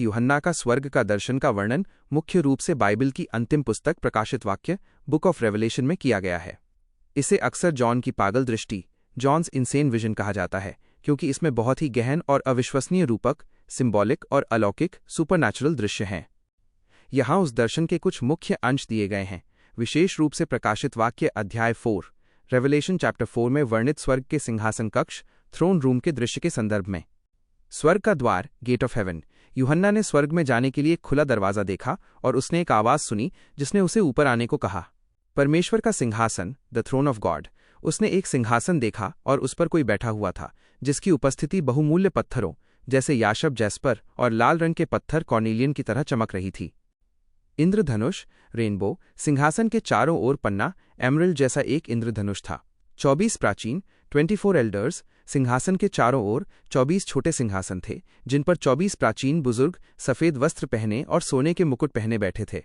यूहन्ना का स्वर्ग का दर्शन का वर्णन मुख्य रूप से बाइबल की अंतिम पुस्तक प्रकाशित वाक्य बुक ऑफ रेवलेशन में किया गया है। इसे अक्सर जॉन की पागल दृष्टि जॉन्स इनसेन विजन कहा जाता है, क्योंकि इसमें बहुत ही गहन और अविश्वसनीय रूपक, सिंबॉलिक और अलौकिक सुपरनैचुरल दृश्य हैं। यहाँ उस दर्शन के कुछ मुख्य अंश दिए गए हैं, विशेष रूप से प्रकाशित वाक्य अध्याय 4 रेवलेशन चैप्टर 4 में वर्णित स्वर्ग के सिंहासन कक्ष थ्रोन रूम के दृश्य के संदर्भ में। स्वर्ग का द्वार गेट ऑफ हेवन। यूहन्ना ने स्वर्ग में जाने के लिए एक खुला दरवाज़ा देखा और उसने एक आवाज़ सुनी जिसने उसे ऊपर आने को कहा। परमेश्वर का सिंहासन, द थ्रोन ऑफ गॉड। उसने एक सिंहासन देखा और उस पर कोई बैठा हुआ था, जिसकी उपस्थिति बहुमूल्य पत्थरों जैसे याशब, जैस्पर और लाल रंग के पत्थर कॉर्नेलियन की तरह चमक रही थी। इंद्रधनुष, रेनबो। सिंहासन के चारों ओर पन्ना, एमरल्ड जैसा एक इंद्रधनुष था। 24 प्राचीन, 24 एल्डर्स। सिंहासन के चारों ओर 24 छोटे सिंहासन थे, जिन पर 24 प्राचीन बुजुर्ग सफ़ेद वस्त्र पहने और सोने के मुकुट पहने बैठे थे।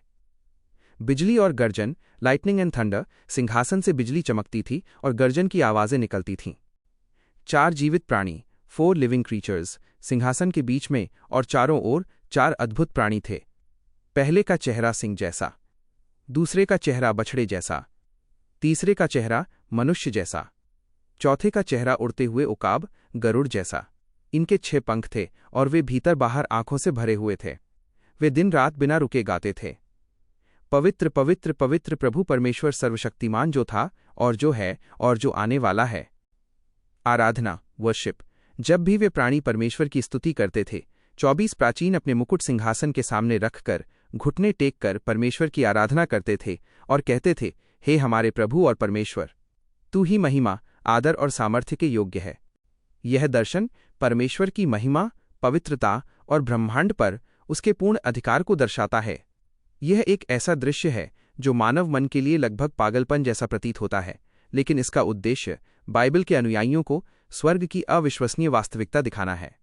बिजली और गर्जन, लाइटनिंग एंड थंडर। सिंहासन से बिजली चमकती थी और गर्जन की आवाज़ें निकलती थीं। 4 जीवित प्राणी, 4 लिविंग क्रीचर्स। सिंहासन के बीच में और चारों ओर 4 अद्भुत प्राणी थे। पहले का चेहरा सिंह जैसा, दूसरे का चेहरा बछड़े जैसा, तीसरे का चेहरा मनुष्य जैसा, चौथे का चेहरा उड़ते हुए उकाब, गरुड़ जैसा। इनके 6 पंख थे और वे भीतर बाहर आंखों से भरे हुए थे। वे दिन रात बिना रुके गाते थे, पवित्र पवित्र पवित्र प्रभु परमेश्वर सर्वशक्तिमान, जो था और जो है और जो आने वाला है। आराधना, वर्शिप। जब भी वे प्राणी परमेश्वर की स्तुति करते थे, 24 प्राचीन अपने मुकुट सिंहासन के सामने रखकर घुटने टेक कर परमेश्वर की आराधना करते थे और कहते थे, हे हमारे प्रभु और परमेश्वर, तू ही महिमा, आदर और सामर्थ्य के योग्य है। यह दर्शन परमेश्वर की महिमा, पवित्रता और ब्रह्मांड पर उसके पूर्ण अधिकार को दर्शाता है। यह एक ऐसा दृश्य है जो मानव मन के लिए लगभग पागलपन जैसा प्रतीत होता है, लेकिन इसका उद्देश्य बाइबल के अनुयायियों को स्वर्ग की अविश्वसनीय वास्तविकता दिखाना है।